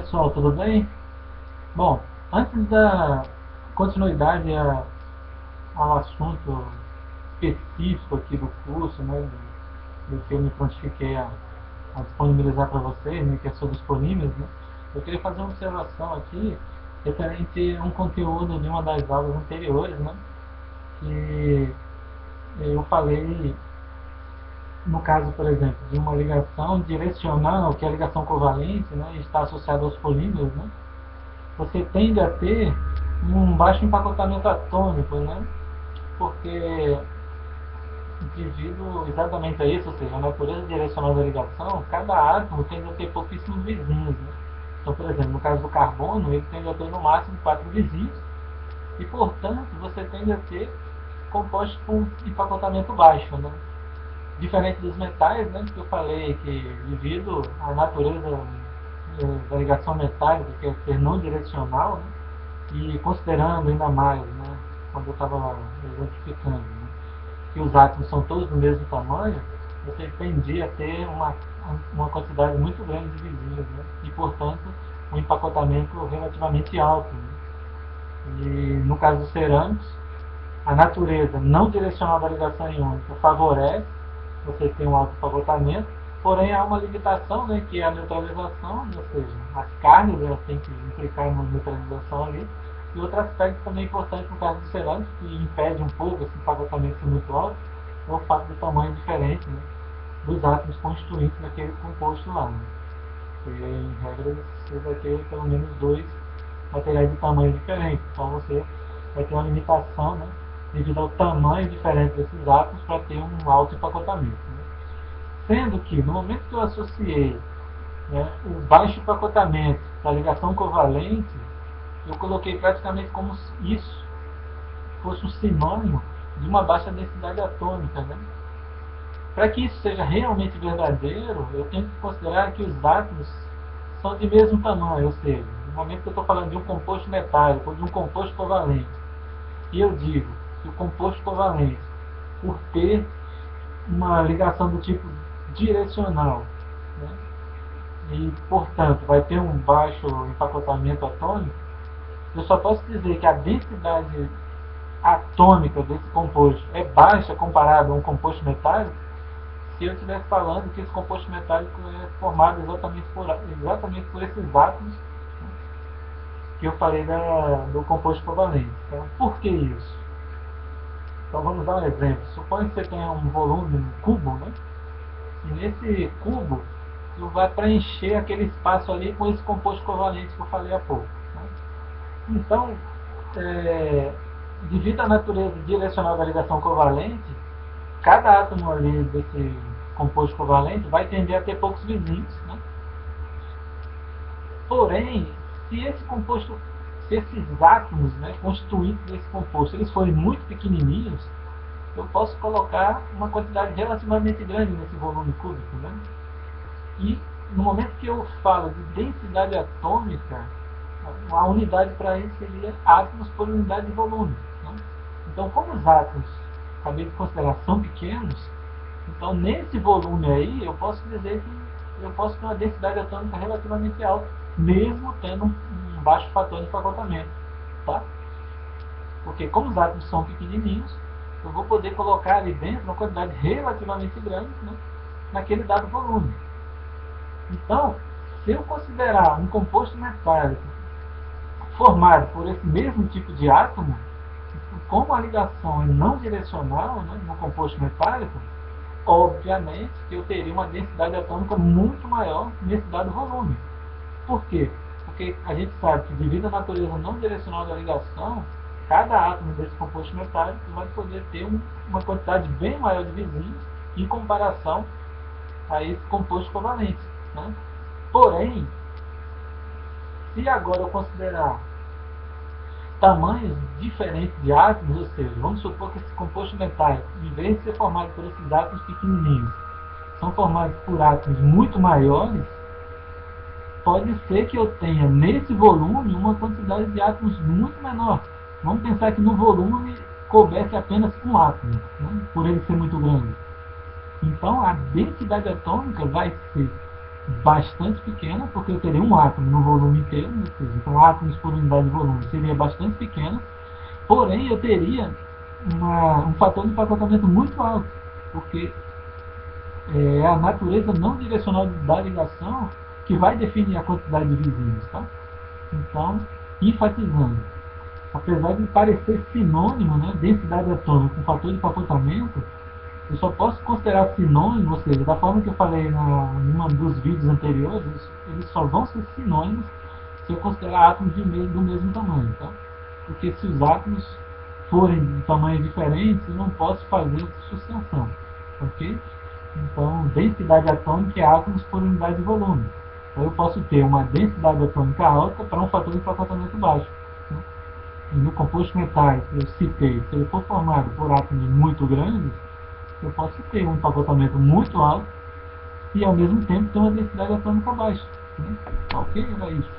pessoal, tudo bem? Bom, antes da continuidade ao assunto específico aqui do curso, né, do que eu me prontifiquei a disponibilizar para vocês, né, que é sobre os polímeros, né, eu queria fazer uma observação aqui referente a um conteúdo de uma das aulas anteriores, né, que eu falei no caso, por exemplo, de uma ligação direcional, que é a ligação covalente, né, está associada aos polímeros, né, você tende a ter um baixo empacotamento atômico, né? Porque devido exatamente a isso, ou seja, a natureza direcional da ligação, cada átomo tende a ter pouquíssimos vizinhos, né? Então, por exemplo, no caso do carbono, ele tende a ter no máximo 4 vizinhos e, portanto, você tende a ter compostos com empacotamento baixo, né? Diferente dos metais, né, que eu falei que devido à natureza da ligação metálica, que é ser não direcional, né, e considerando ainda mais, né, quando eu estava exemplificando, né, que os átomos são todos do mesmo tamanho, você tendia a ter uma quantidade muito grande de vizinhos, né, e, portanto, um empacotamento relativamente alto. Né. E no caso dos cerâmicos, a natureza não direcional da ligação iônica favorece você ter um alto empacotamento, porém há uma limitação, né, que é a neutralização, ou seja, as cargas elas têm que implicar uma neutralização ali. E outro aspecto também importante no caso do cerâmico, que impede um pouco esse empacotamento ser muito alto, é o fato do tamanho diferente, né, dos átomos constituintes daquele composto lá. Né. Porque, em regra, você vai ter pelo menos dois materiais de tamanho diferente. Então você vai ter uma limitação, né, devido ao tamanho diferente desses átomos para ter um alto empacotamento. Né. Sendo que, no momento que eu associei, né, o baixo empacotamento da ligação covalente, eu coloquei praticamente como se isso fosse um sinônimo de uma baixa densidade atômica. Né. Para que isso seja realmente verdadeiro, eu tenho que considerar que os átomos são de mesmo tamanho, ou seja, no momento que eu estou falando de um composto metálico ou de um composto covalente, e eu digo que o composto covalente, por ter uma ligação do tipo direcional, né, e, portanto, vai ter um baixo empacotamento atômico, eu só posso dizer que a densidade atômica desse composto é baixa comparado a um composto metálico se eu estivesse falando que esse composto metálico é formado exatamente por esses átomos que eu falei do composto covalente. Então, por que isso? Então vamos dar um exemplo. Suponha que você tenha um volume, um cubo, né? E nesse cubo você vai preencher aquele espaço ali com esse composto covalente que eu falei há pouco. Né? Então, devido à natureza direcional da ligação covalente, cada átomo ali desse composto covalente vai tender a ter poucos vizinhos. Né? Porém, se esse composto, se esses átomos, né, constituintes desse composto, eles forem muito pequenininhos, eu posso colocar uma quantidade relativamente grande nesse volume cúbico. Né? E no momento que eu falo de densidade atômica, a unidade para isso seria átomos por unidade de volume. Né? Então, como os átomos, acabei de considerar, são pequenos, então nesse volume aí eu posso dizer que eu posso ter uma densidade atômica relativamente alta, mesmo tendo um baixo fator de empacotamento. Tá? Porque como os átomos são pequenininhos, eu vou poder colocar ali dentro uma quantidade relativamente grande, né, naquele dado volume. Então, se eu considerar um composto metálico formado por esse mesmo tipo de átomo, como a ligação é não direcional, né, no composto metálico, obviamente que eu teria uma densidade atômica muito maior nesse dado volume. Por quê? Porque a gente sabe que devido à natureza não direcional da ligação, cada átomo desse composto metálico vai poder ter uma quantidade bem maior de vizinhos em comparação a esse composto covalente. Né? Porém, se agora eu considerar tamanhos diferentes de átomos, ou seja, vamos supor que esse composto metálico, em vez de ser formado por esses átomos pequenininhos, são formados por átomos muito maiores, pode ser que eu tenha nesse volume uma quantidade de átomos muito menor. Vamos pensar que no volume coubesse apenas um átomo, né, por ele ser muito grande. Então a densidade atômica vai ser bastante pequena, porque eu teria um átomo no volume inteiro, né? Então átomos por unidade de volume seria bastante pequena, porém eu teria um fator de empacotamento muito alto, porque é a natureza não direcional da ligação que vai definir a quantidade de visíveis. Tá? Então, enfatizando, apesar de parecer sinônimo, né, densidade atômica com fator de empacotamento, eu só posso considerar sinônimo, ou seja, da forma que eu falei em um dos vídeos anteriores, eles só vão ser sinônimos se eu considerar átomos do mesmo tamanho. Tá? Porque se os átomos forem de tamanhos diferentes, eu não posso fazer dissociação. Ok? Então, densidade atômica é átomos por unidade de volume. Então, eu posso ter uma densidade atômica alta para um fator de empacotamento baixo. Né? E no composto metálico, eu citei, se ele for formado por átomos muito grandes, eu posso ter um empacotamento muito alto e, ao mesmo tempo, ter uma densidade atômica baixa. Né? Ok? Era isso.